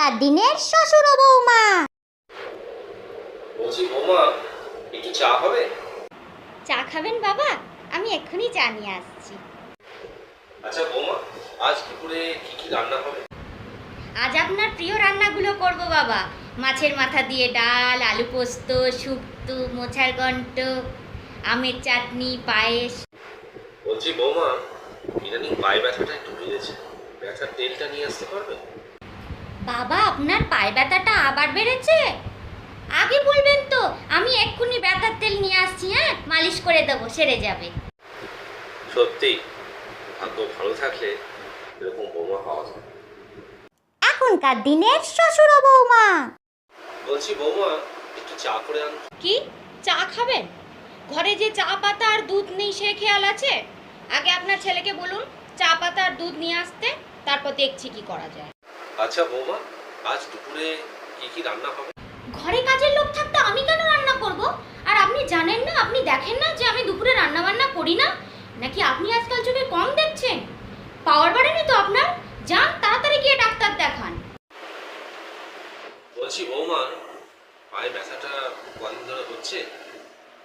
এখনকার দিনের শ্বশুর ও বৌমা। বলছি বৌমা, একটু চা হবে? চা খাবেন বাবা? আমি এক্ষুনি চা নিয়ে আসছি। আচ্ছা বৌমা, আজ দুপুরে কি কি রান্না হবে? আজ আপনার প্রিয় রান্নাগুলো করব বাবা। মাছের মাথা দিয়ে ডাল, আলু পোস্ত, শুক্তো, মোচার ঘন্ট, আমের চাটনি, পায়েস। বলছি বৌমা, ইদানিং পায়ে ব্যথাটা একটু বেড়েছে, ব্যথার তেলটা নিয়ে আসতে পারবে? বাবা, আপনার পায়ে ব্যথাটা আবার বেড়েছে? আগে বলবেন তো, আমি এক্ষুনি ব্যথার তেল নিয়ে আসছি। হ্যাঁ, মালিশ করে দেবো, সেরে যাবে। সত্যি, ভাগ্য ভালো থাকলে এরকম বৌমা পাওয়া যায়। এখনকার দিনের শ্বশুর ও বৌমা। বলছি বৌমা, একটু চা করে আন। কি, চা খাবেন? ঘরে যে চা পাতা আর দুধ নেই সে খেয়াল আছে? আগে আপনার ছেলেকে বলুন চা পাতা আর দুধ নিয়ে আসতে, তারপর দেখছি কি করা যায়। আচ্ছা বৌমা, আজ দুপুরে কি কি রান্না হবে? ঘরে কাজের লোক থাকতে আমি কেন রান্না করব? আর আপনি জানেন না, আপনি দেখেন না যে আমি দুপুরে রান্না বান্না করি না? নাকি আপনি আজকাল চোখে কম দেখছেন? পাওয়ার বাড়েনি তো আপনার? যান তাড়াতাড়ি গিয়ে ডাক্তার দেখান। বলছি বৌমা, পায়ে ব্যথাটা কদিন ধরে হচ্ছে,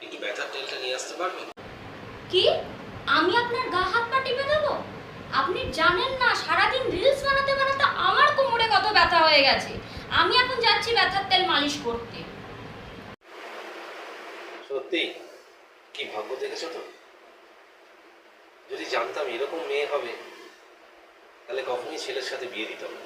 একটু ব্যথার তেলটা নিয়ে আসতে পারবেন? কি, আমি আপনার গা হাত পা টিপে দেবো? আপনি জানেন না সারাদিন রিলস বানাতে বানাতে আমার কোমরে কত ব্যথা হয়ে গেছে। আমি এখন যাচ্ছি ব্যথার তেল মালিশ করতে। সত্যি, কি ভাগ্য দেখেছো তো। যদি জানতাম এরকম মেয়ে হবে, তাহলে কখনই ছেলের সাথে বিয়ে দিতাম না।